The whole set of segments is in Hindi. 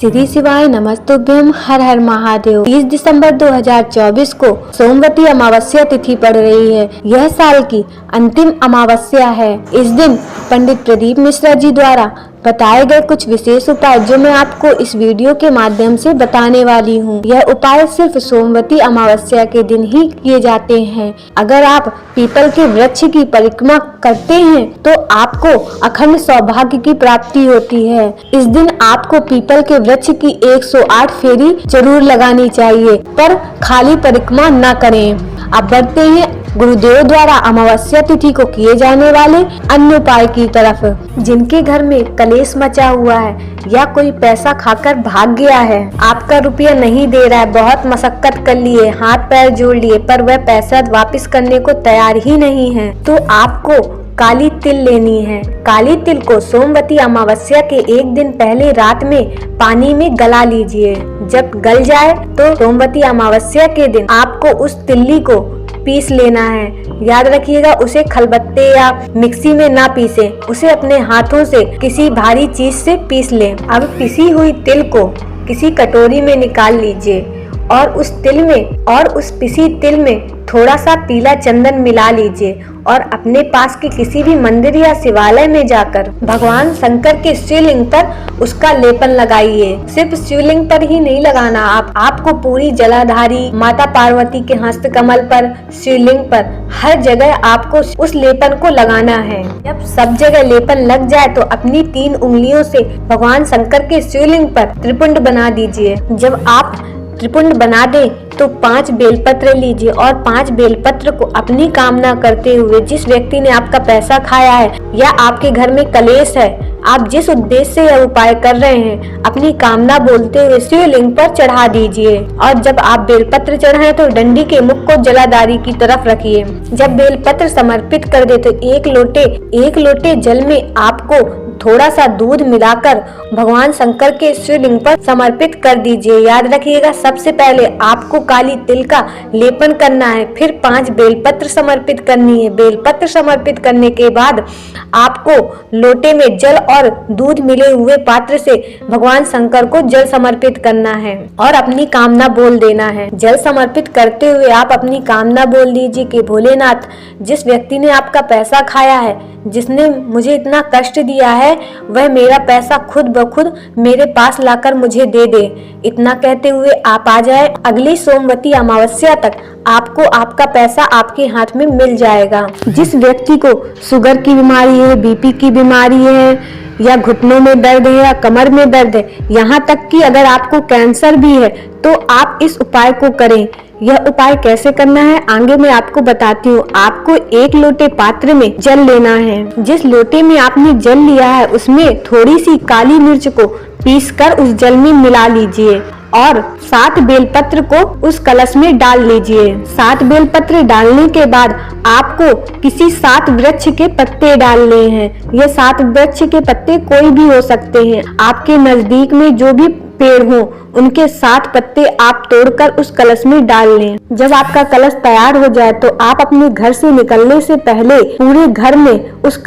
श्री शिवाय नमस्तुभ्यम। हर हर महादेव। 30 दिसंबर 2024 को सोमवती अमावस्या तिथि पड़ रही है। यह साल की अंतिम अमावस्या है। इस दिन पंडित प्रदीप मिश्रा जी द्वारा बताए गए कुछ विशेष उपाय जो मैं आपको इस वीडियो के माध्यम से बताने वाली हूँ। यह उपाय सिर्फ सोमवती अमावस्या के दिन ही किए जाते हैं। अगर आप पीपल के वृक्ष की परिक्रमा करते हैं तो आपको अखंड सौभाग्य की प्राप्ति होती है। इस दिन आपको पीपल के वृक्ष की 108 फेरी जरूर लगानी चाहिए, पर खाली परिक्रमा न करें। अब बढ़ते हैं गुरुदेव द्वारा अमावस्या तिथि को किए जाने वाले अन्य उपाय की तरफ। जिनके घर में कलेश मचा हुआ है या कोई पैसा खाकर भाग गया है, आपका रुपया नहीं दे रहा है, बहुत मशक्कत कर लिए, हाथ पैर जोड़ लिए, पर वह पैसा वापस करने को तैयार ही नहीं है, तो आपको काली तिल लेनी है। काली तिल को सोमवती अमावस्या के एक दिन पहले रात में पानी में गला लीजिए। जब गल जाए तो सोमवती अमावस्या के दिन आपको उस तिल्ली को पीस लेना है। याद रखिएगा, उसे खलबत्ते या मिक्सी में ना पीसे, उसे अपने हाथों से किसी भारी चीज से पीस लें। अब पिसी हुई तिल को किसी कटोरी में निकाल लीजिए और उस पिसी तिल में थोड़ा सा पीला चंदन मिला लीजिए और अपने पास के किसी भी मंदिर या शिवालय में जाकर भगवान शंकर के शिवलिंग पर उसका लेपन लगाइए। सिर्फ शिवलिंग पर ही नहीं लगाना, आपको पूरी जलाधारी माता पार्वती के हस्तकमल पर, शिवलिंग पर, हर जगह आपको उस लेपन को लगाना है। जब सब जगह लेपन लग जाए तो अपनी 3 उंगलियों से भगवान शंकर के शिवलिंग पर त्रिपुंड बना दीजिए। जब आप त्रिपुंड बना दे तो 5 बेलपत्र लीजिए और 5 बेलपत्र को अपनी कामना करते हुए, जिस व्यक्ति ने आपका पैसा खाया है या आपके घर में कलेश है, आप जिस उद्देश्य से यह उपाय कर रहे हैं, अपनी कामना बोलते हुए शिवलिंग पर चढ़ा दीजिए। और जब आप बेलपत्र चढ़ाएं तो डंडी के मुख को जलाधारी की तरफ रखिए। जब बेलपत्र समर्पित कर दे तो एक लोटे जल में आपको थोड़ा सा दूध मिलाकर भगवान शंकर के शिवलिंग पर समर्पित कर दीजिए। याद रखिएगा, सबसे पहले आपको काली तिल का लेपन करना है, फिर 5 बेलपत्र समर्पित करनी है। बेलपत्र समर्पित करने के बाद आपको लोटे में जल और दूध मिले हुए पात्र से भगवान शंकर को जल समर्पित करना है और अपनी कामना बोल देना है। जल समर्पित करते हुए आप अपनी कामना बोल दीजिए कि भोलेनाथ, जिस व्यक्ति ने आपका पैसा खाया है, जिसने मुझे इतना कष्ट दिया है, वह मेरा पैसा खुद ब खुद मेरे पास लाकर मुझे दे दे। इतना कहते हुए आप आ जाए। अगली सोमवती अमावस्या तक आपको आपका पैसा आपके हाथ में मिल जाएगा। जिस व्यक्ति को शुगर की बीमारी है, बीपी की बीमारी है, या घुटनों में दर्द है या कमर में दर्द है, यहाँ तक कि अगर आपको कैंसर भी है, तो आप इस उपाय को करें। यह उपाय कैसे करना है आगे मैं आपको बताती हूँ। आपको 1 लोटे पात्र में जल लेना है। जिस लोटे में आपने जल लिया है उसमें थोड़ी सी काली मिर्च को पीसकर उस जल में मिला लीजिए और 7 बेलपत्र को उस कलश में डाल लीजिए। 7 बेलपत्र डालने के बाद आपको किसी 7 वृक्ष के पत्ते डालने हैं। ये 7 वृक्ष के पत्ते कोई भी हो सकते हैं। आपके नजदीक में जो भी पेड़ हो उनके 7 पत्ते आप तोड़कर उस कलश में डाल लें। जब आपका कलश तैयार हो जाए तो आप अपने घर से निकलने से पहले पूरे घर में उस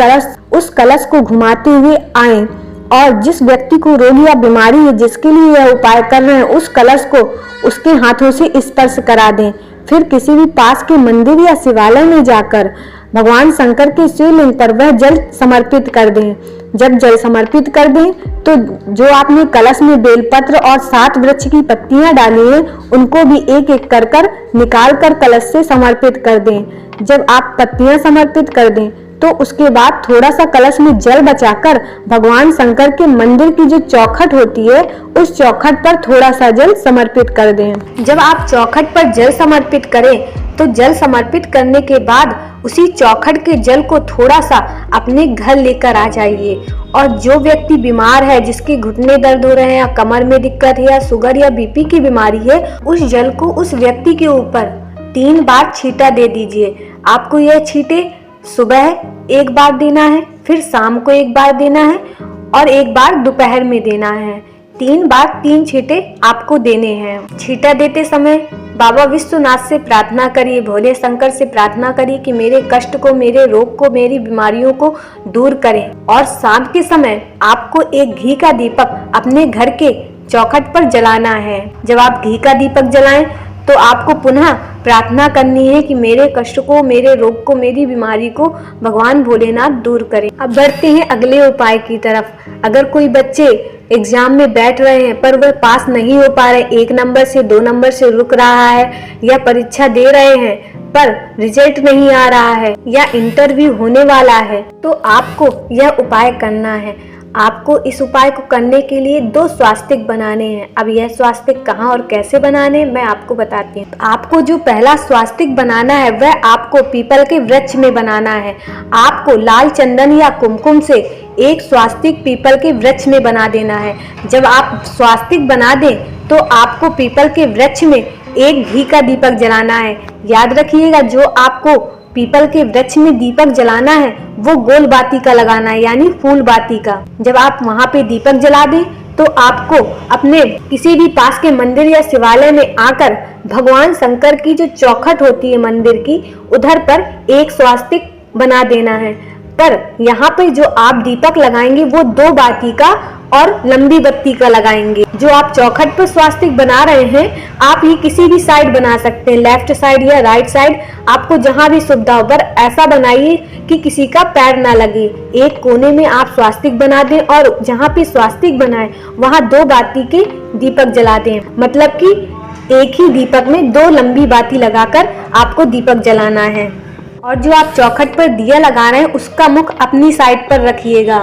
कलश को घुमाते हुए आएं और जिस व्यक्ति को रोग या बीमारी है, जिसके लिए यह उपाय कर रहे हैं, उस कलश को उसके हाथों से स्पर्श करा दें। फिर किसी भी पास के मंदिर या शिवालय में जाकर भगवान शंकर के शिवलिंग पर वह जल समर्पित कर दें। जब जल समर्पित कर दें तो जो आपने कलश में बेलपत्र और 7 वृक्ष की पत्तियां डाली हैं, उनको भी एक एक कर निकाल कर कलश से समर्पित कर दें। जब आप पत्तियां समर्पित कर दें तो उसके बाद थोड़ा सा कलश में जल बचाकर भगवान शंकर के मंदिर की जो चौखट होती है, उस चौखट पर थोड़ा सा जल समर्पित कर दें। जब आप चौखट पर जल समर्पित करें तो जल समर्पित करने के बाद उसी चौखट के जल को थोड़ा सा अपने घर लेकर आ जाइए और जो व्यक्ति बीमार है, जिसके घुटने दर्द हो रहे हैं या कमर में दिक्कत है या शुगर या बीपी की बीमारी है, उस जल को उस व्यक्ति के ऊपर 3 बार छींटा दे दीजिए। आपको यह छींटे सुबह 1 बार देना है, फिर शाम को 1 बार देना है और 1 बार दोपहर में देना है। 3 बार 3 छींटे आपको देने हैं। छींटा देते समय बाबा विश्वनाथ से प्रार्थना करिए, भोले शंकर से प्रार्थना करिए कि मेरे कष्ट को, मेरे रोग को, मेरी बीमारियों को दूर करें। और शाम के समय आपको एक घी का दीपक अपने घर के चौखट पर जलाना है। जब आप घी का दीपक जलाएं तो आपको पुनः प्रार्थना करनी है कि मेरे कष्ट को, मेरे रोग को, मेरी बीमारी को भगवान भोलेनाथ दूर करें। अब बढ़ते हैं अगले उपाय की तरफ। अगर कोई बच्चे एग्जाम में बैठ रहे हैं पर वह पास नहीं हो पा रहे, 1 नंबर से 2 नंबर से रुक रहा है, या परीक्षा दे रहे हैं पर रिजल्ट नहीं आ रहा है, या इंटरव्यू होने वाला है, तो आपको यह उपाय करना है। आपको इस उपाय को करने के लिए 2 स्वास्तिक बनाने हैं। अब यह स्वास्तिक कहाँ और कैसे बनाने मैं आपको बताती हूँ। आपको जो पहला स्वास्तिक बनाना है वह आपको पीपल के वृक्ष में बनाना है। आपको लाल चंदन या कुमकुम से एक स्वास्तिक पीपल के वृक्ष में बना देना है। जब आप स्वास्तिक बना दें तो आपको पीपल के वृक्ष में एक घी का दीपक जलाना है। याद रखिएगा, जो आपको पीपल के वृक्ष में दीपक जलाना है वो गोल बाती का लगाना है, यानी फूल बाती का। जब आप वहां पे दीपक जला दें तो आपको अपने किसी भी पास के मंदिर या शिवालय में आकर भगवान शंकर की जो चौखट होती है मंदिर की, उधर पर एक स्वास्तिक बना देना है। पर यहाँ पे जो आप दीपक लगाएंगे वो 2 बाती का और लंबी बत्ती का लगाएंगे। जो आप चौखट पर स्वास्तिक बना रहे हैं आप ये किसी भी साइड बना सकते हैं, लेफ्ट साइड या राइट साइड, आपको जहां भी सुविधा हो, पर ऐसा बनाइए कि किसी का पैर ना लगे। एक कोने में आप स्वास्तिक बना दें और जहां पे स्वास्तिक बनाए वहां 2 बाती के दीपक जला दें। मतलब कि एक ही दीपक में 2 लंबी बाती लगाकर आपको दीपक जलाना है। और जो आप चौखट पर दिया लगा रहे हैं उसका मुख अपनी साइड पर रखिएगा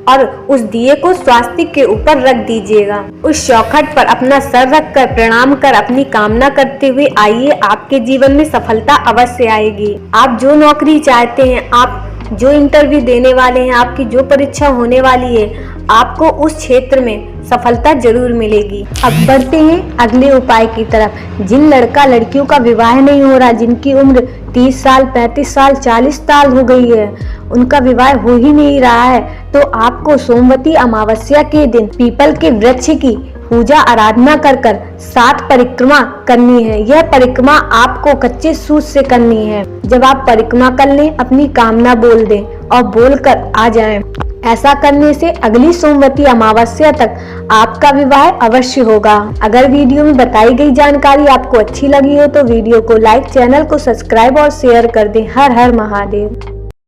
और उस दिए को स्वास्तिक के ऊपर रख दीजिएगा। उस चौखट पर अपना सर रखकर प्रणाम कर अपनी कामना करते हुए आइए, आपके जीवन में सफलता अवश्य आएगी। आप जो नौकरी चाहते हैं, आप जो इंटरव्यू देने वाले हैं, आपकी जो परीक्षा होने वाली है, आपको उस क्षेत्र में सफलता जरूर मिलेगी। अब बढ़ते हैं अगले उपाय की तरफ। जिन लड़का लड़कियों का विवाह नहीं हो रहा, जिनकी उम्र 30 साल, 35 साल, 40 साल हो गई है, उनका विवाह हो ही नहीं रहा है, तो आपको सोमवती अमावस्या के दिन पीपल के वृक्ष की पूजा आराधना कर 7 परिक्रमा करनी है। यह परिक्रमा आपको कच्चे सूत से करनी है। जब आप परिक्रमा कर लें, अपनी कामना बोल दें और बोलकर आ जाएं। ऐसा करने से अगली सोमवती अमावस्या तक आपका विवाह अवश्य होगा। अगर वीडियो में बताई गई जानकारी आपको अच्छी लगी हो तो वीडियो को लाइक, चैनल को सब्सक्राइब और शेयर कर दें। हर हर महादेव।